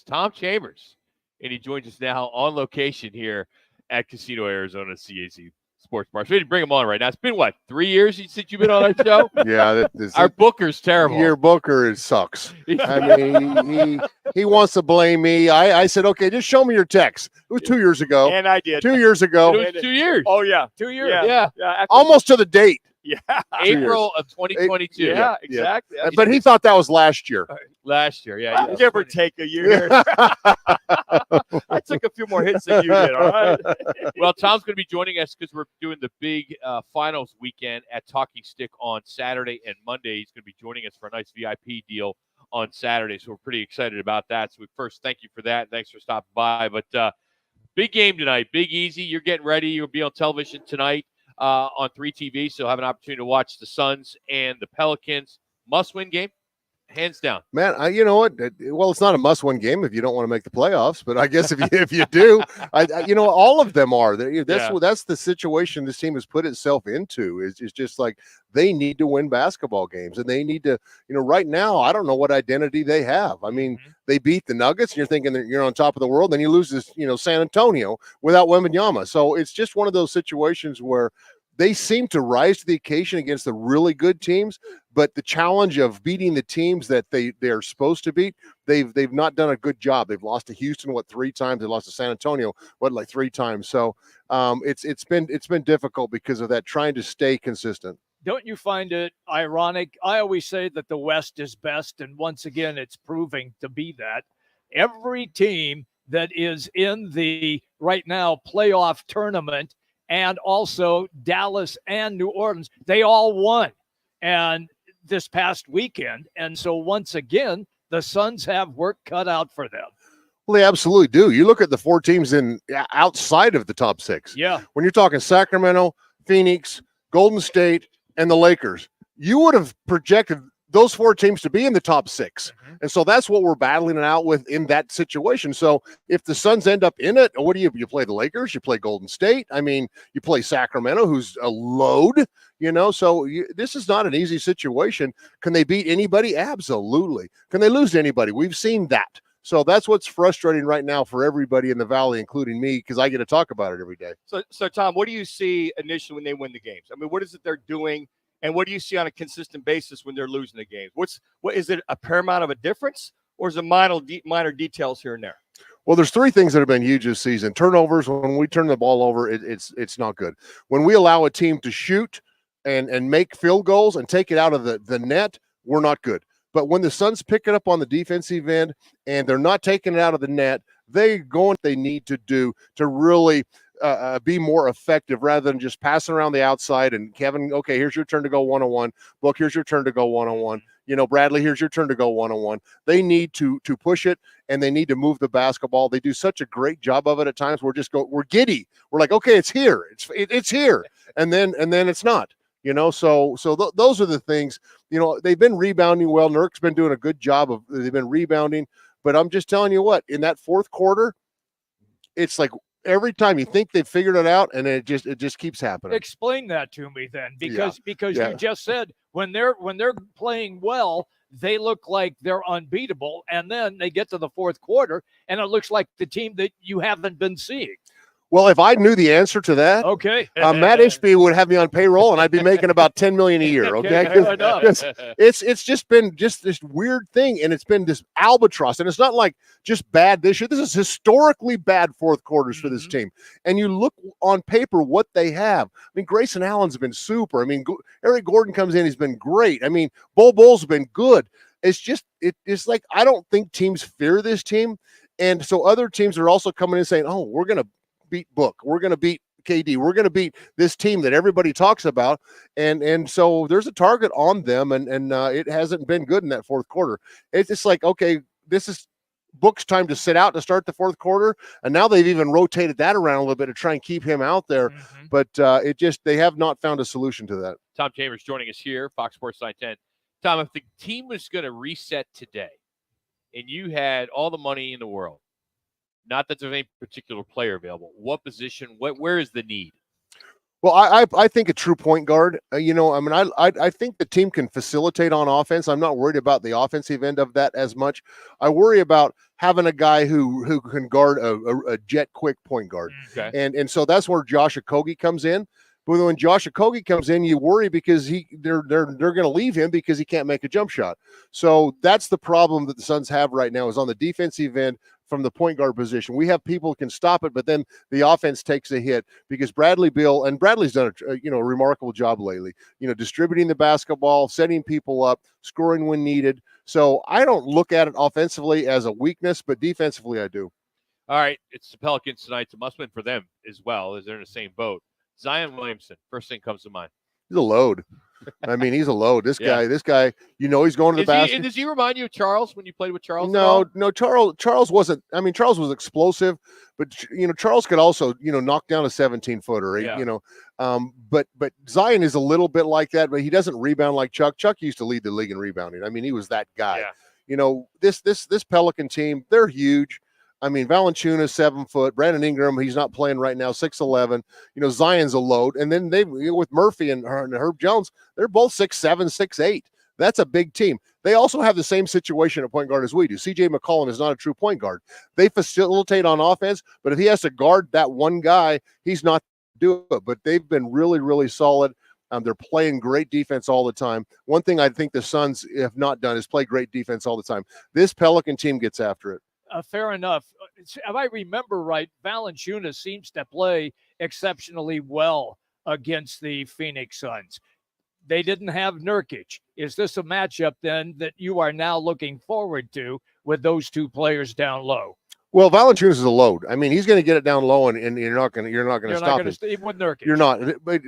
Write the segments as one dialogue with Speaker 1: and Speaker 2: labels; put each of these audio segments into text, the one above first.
Speaker 1: is Tom Chambers, and he joins us now on location here at Casino Arizona CAC Sports Bar. So we didn't bring him on right now. It's been, 3 years since you've been on our show?
Speaker 2: Yeah.
Speaker 1: Our booker's terrible.
Speaker 2: Your booker sucks. I mean, he wants to blame me. I said, okay, just show me your text. It was 2 years ago.
Speaker 3: And I did.
Speaker 2: 2 years ago.
Speaker 1: It was 2 years.
Speaker 3: Oh, yeah.
Speaker 4: 2 years.
Speaker 3: Yeah.
Speaker 2: Almost to the date.
Speaker 3: Yeah.
Speaker 1: April of 2022.
Speaker 3: Yeah, exactly.
Speaker 2: But he thought that was last year.
Speaker 1: Last year, yeah.
Speaker 3: Give or take a year. I took a few more hits than you did, all right?
Speaker 1: Well, Tom's going to be joining us because we're doing the big finals weekend at Talking Stick on Saturday and Monday. He's going to be joining us for a nice VIP deal on Saturday, so we're pretty excited about that. So we first thank you for that. Thanks for stopping by. But big game tonight, Big Easy. You're getting ready. You'll be on television tonight on 3TV, so you'll have an opportunity to watch the Suns and the Pelicans. Must-win game, hands down.
Speaker 2: Man, you know what? Well, it's not a must-win game if you don't want to make the playoffs, but I guess if you do, all of them are. That's the situation this team has put itself into. Is just like they need to win basketball games, and they need to. Right now, I don't know what identity they have. I mean, they beat the Nuggets, and you're thinking that you're on top of the world. Then you lose this, San Antonio without Wembanyama. So it's just one of those situations where they seem to rise to the occasion against the really good teams, but the challenge of beating the teams that they are supposed to beat, they've not done a good job. They've lost to Houston 3 times. They lost to San Antonio 3 times. So it's been difficult because of that, trying to stay consistent.
Speaker 4: Don't you find it ironic? I always say that the West is best, and once again, it's proving to be that. Every team that is in the right now playoff tournament, and also Dallas and New Orleans, they all won and this past weekend. And so once again, the Suns have work cut out for them.
Speaker 2: Well, they absolutely do. You look at the 4 teams outside of the top 6.
Speaker 4: Yeah.
Speaker 2: When you're talking Sacramento, Phoenix, Golden State, and the Lakers, you would have projected those 4 teams to be in the top 6. Mm-hmm. And so that's what we're battling it out with in that situation. So if the Suns end up in it, what do you play the Lakers? You play Golden State. I mean, you play Sacramento, who's a load, so this is not an easy situation. Can they beat anybody? Absolutely. Can they lose to anybody? We've seen that. So that's what's frustrating right now for everybody in the Valley, including me, because I get to talk about it every day.
Speaker 3: So Tom, what do you see initially when they win the games? I mean, what is it they're doing? And what do you see on a consistent basis when they're losing the games? What is it, a paramount of a difference, or is it minor details here and there?
Speaker 2: Well, there's 3 things that have been huge this season. Turnovers. When we turn the ball over, it's not good. When we allow a team to shoot and make field goals and take it out of the net, we're not good. But when the Suns pick it up on the defensive end and they're not taking it out of the net, they go what they need to do to really be more effective rather than just passing around the outside and Kevin, okay, here's your turn to go one-on-one. Book, here's your turn to go one-on-one. Bradley, here's your turn to go one-on-one. They need to push it, and they need to move the basketball. They do such a great job of it at times. We're giddy. We're like, okay, it's here. It's here. And then it's not. So those are the things. They've been rebounding well. Nurk's been doing a good job they've been rebounding. But I'm just telling you what, in that fourth quarter, it's like every time you think they've figured it out, and it just keeps happening.
Speaker 4: Explain that to me then, because you just said when they're playing well, they look like they're unbeatable, and then they get to the fourth quarter, and it looks like the team that you haven't been seeing.
Speaker 2: Well, if I knew the answer to that,
Speaker 4: okay,
Speaker 2: Matt Ishby would have me on payroll, and I'd be making about $10 million a year. Okay, it's just been this weird thing, and it's been this albatross, and it's not like just bad this year. This is historically bad fourth quarters for this team. And you look on paper what they have. I mean, Grayson Allen's been super. I mean, Eric Gordon comes in, he's been great. I mean, Bull's been good. It's just it's like I don't think teams fear this team, and so other teams are also coming in saying, "Oh, we're gonna beat Book. We're going to beat KD. We're going to beat this team that everybody talks about." And so there's a target on them, and it hasn't been good in that fourth quarter. It's just like, okay, this is Book's time to sit out to start the fourth quarter. And now they've even rotated that around a little bit to try and keep him out there. Mm-hmm. But they have not found a solution to that.
Speaker 1: Tom Chambers joining us here, Fox Sports 910. Tom, if the team was going to reset today and you had all the money in the world, not that there's any particular player available, what position, where is the need?
Speaker 2: Well, I think a true point guard. I think the team can facilitate on offense. I'm not worried about the offensive end of that as much. I worry about having a guy who can guard a jet quick point guard,
Speaker 1: Okay.
Speaker 2: and so that's where Josh Okogie comes in. But when Josh Okogie comes in, you worry because they're going to leave him because he can't make a jump shot. So that's the problem that the Suns have right now is on the defensive end from the point guard position. We have people who can stop it, but then the offense takes a hit because Bradley's done a remarkable job lately. Distributing the basketball, setting people up, scoring when needed. So I don't look at it offensively as a weakness, but defensively I do.
Speaker 1: All right, it's the Pelicans tonight. It's a must win for them as well, as they're in the same boat. Zion Williamson, first thing comes to mind.
Speaker 2: He's a load. I mean, he's a load. This guy, he's going to the basket.
Speaker 1: Does he remind you of Charles when you played with Charles?
Speaker 2: No, Charles wasn't. I mean, Charles was explosive, but Charles could also, knock down a 17-footer.
Speaker 1: Yeah.
Speaker 2: But Zion is a little bit like that, but he doesn't rebound like Chuck. Chuck used to lead the league in rebounding. I mean, he was that guy.
Speaker 1: Yeah.
Speaker 2: This Pelican team, they're huge. I mean, Valanciunas 7 foot, Brandon Ingram, he's not playing right now, 6'11". Zion's a load, and then they with Murphy and Herb Jones, they're both 6'7", 6'8". That's a big team. They also have the same situation at point guard as we do. C.J. McCollum is not a true point guard. They facilitate on offense, but if he has to guard that one guy, he's not doing it. But they've been really, really solid. They're playing great defense all the time. One thing I think the Suns have not done is play great defense all the time. This Pelican team gets after it.
Speaker 4: Fair enough. If I remember right, Valanciunas seems to play exceptionally well against the Phoenix Suns. They didn't have Nurkic. Is this a matchup then that you are now looking forward to with those two players down low?
Speaker 2: Well, Valanciunas is a load. I mean, he's going to get it down low, and you're not going to stop it.
Speaker 4: Even with Nurkic.
Speaker 2: You're not. But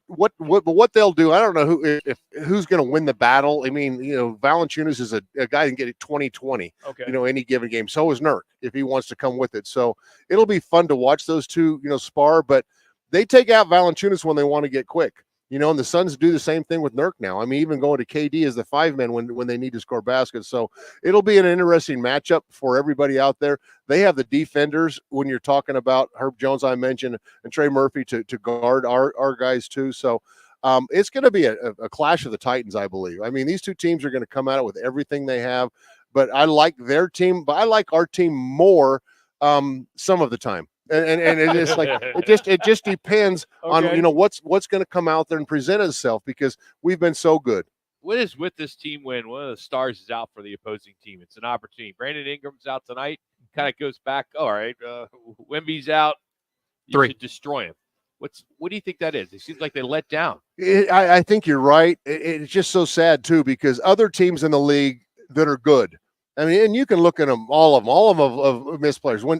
Speaker 2: what they'll do, I don't know who's going to win the battle. I mean, Valanciunas is a guy that can get it 20-20.
Speaker 4: Okay.
Speaker 2: Any given game. So is Nurk if he wants to come with it. So it'll be fun to watch those two, spar. But they take out Valanciunas when they want to get quick. And the Suns do the same thing with Nurk now. I mean, even going to KD as the 5-man when they need to score baskets. So it'll be an interesting matchup for everybody out there. They have the defenders when you're talking about Herb Jones, I mentioned, and Trey Murphy to guard our guys too. So it's going to be a clash of the Titans, I believe. I mean, these two teams are going to come at it with everything they have. But I like their team, but I like our team more some of the time. And it is like it just depends on what's going to come out there and present itself because we've been so good.
Speaker 1: What is with this team when one of the stars is out for the opposing team? It's an opportunity. Brandon Ingram's out tonight. Kind of goes back. All right, Wemby's out. You should destroy him. What do you think that is? It seems like they let down.
Speaker 2: I think you're right. It's just so sad too because other teams in the league that are good. I mean, and you can look at them, all of them have missed players. When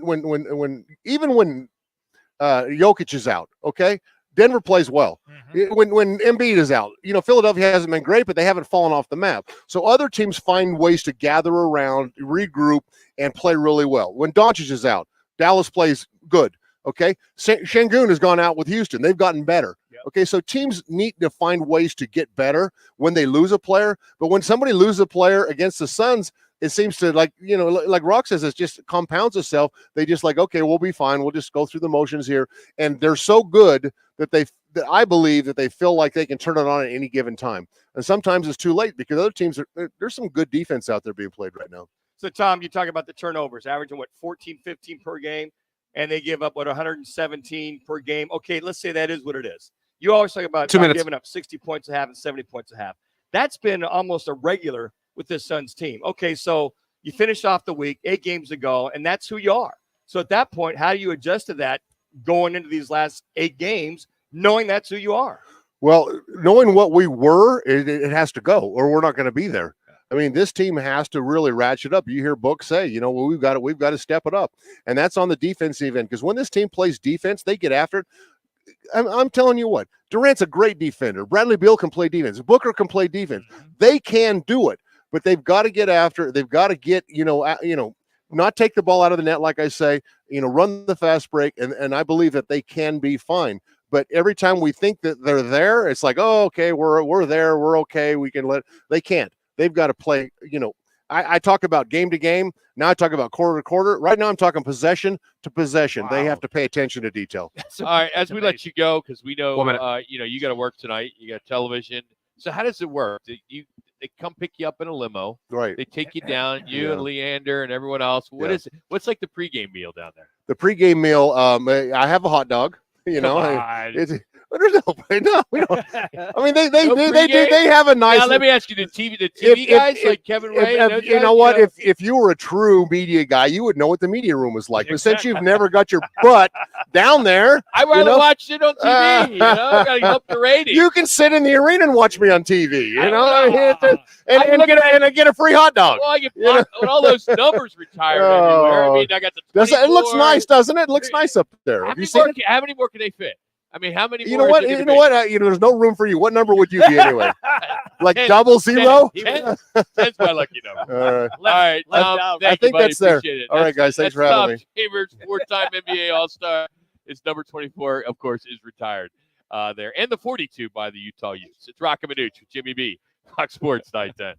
Speaker 2: Jokic is out, okay, Denver plays well.
Speaker 4: Mm-hmm.
Speaker 2: When Embiid is out, Philadelphia hasn't been great, but they haven't fallen off the map. So other teams find ways to gather around, regroup, and play really well. When Doncic is out, Dallas plays good. Okay, Şengün has gone out with Houston. They've gotten better.
Speaker 4: Yep.
Speaker 2: Okay, so teams need to find ways to get better when they lose a player. But when somebody loses a player against the Suns, it seems to like Rock says, it just compounds itself. They just like, okay, we'll be fine. We'll just go through the motions here. And they're so good that I believe that they feel like they can turn it on at any given time. And sometimes it's too late because other teams there's some good defense out there being played right now.
Speaker 3: So Tom, you talk about the turnovers, averaging 14, 15 per game, and they give up 117 per game. Okay, let's say that is what it is. You always talk about giving up 60 points a half and 70 points a half. That's been almost a regular with this Suns team. Okay, so you finished off the week 8 games ago, and that's who you are. So at that point, how do you adjust to that going into these last 8 games, knowing that's who you are?
Speaker 2: Well, knowing what we were, it has to go, or we're not going to be there. I mean, this team has to really ratchet up. You hear Book say, well, we've got to step it up, and that's on the defensive end. Because when this team plays defense, they get after it. I'm telling you what, Durant's a great defender. Bradley Beal can play defense. Booker can play defense. They can do it. But they've got to get after it. They've got to get, not take the ball out of the net, like I say, run the fast break. And I believe that they can be fine. But every time we think that they're there, it's like, oh, okay, we're there. We're okay. We can they can't. They've got to play, I talk about game to game. Now I talk about quarter to quarter. Right now I'm talking possession to possession. They have to pay attention to detail.
Speaker 1: All right, as we let you go, because we know,
Speaker 5: 1 minute.
Speaker 1: you got to work tonight. You got television. So how does it work? They come pick you up in a limo.
Speaker 2: Right.
Speaker 1: They take you down, you and Leander and everyone else. What is it? What's like the pregame meal down there?
Speaker 2: The pregame meal, I have a hot dog. You know, there's no, we don't. I mean, they have a nice.
Speaker 1: Now let me ask you: the TV guys like Kevin Ray.
Speaker 2: You know what? If you were a true media guy, you would know what the media room was like. But since you've never got your butt down there,
Speaker 1: I rather watch it on TV. You know, gotta help the ratings.
Speaker 2: You can sit in the arena and watch me on TV. You know, and get a free hot dog.
Speaker 1: Well, I get when all those numbers retired everywhere. I mean, I got the.
Speaker 2: It looks nice, doesn't it? It looks nice up there.
Speaker 1: How many more can they fit? I mean, how many?
Speaker 2: You know what? There's no room for you. What number would you be anyway? Like 10, 00?
Speaker 1: 10? 10's my lucky number.
Speaker 2: All right. I think that's there. All right, guys. Thanks for having me.
Speaker 1: Chambers, 4-time NBA All-Star. It's number 24, of course, is retired there. And the 42 by the Utah Utes. It's Rock and Manuch with Jimmy B. Fox Sports 910.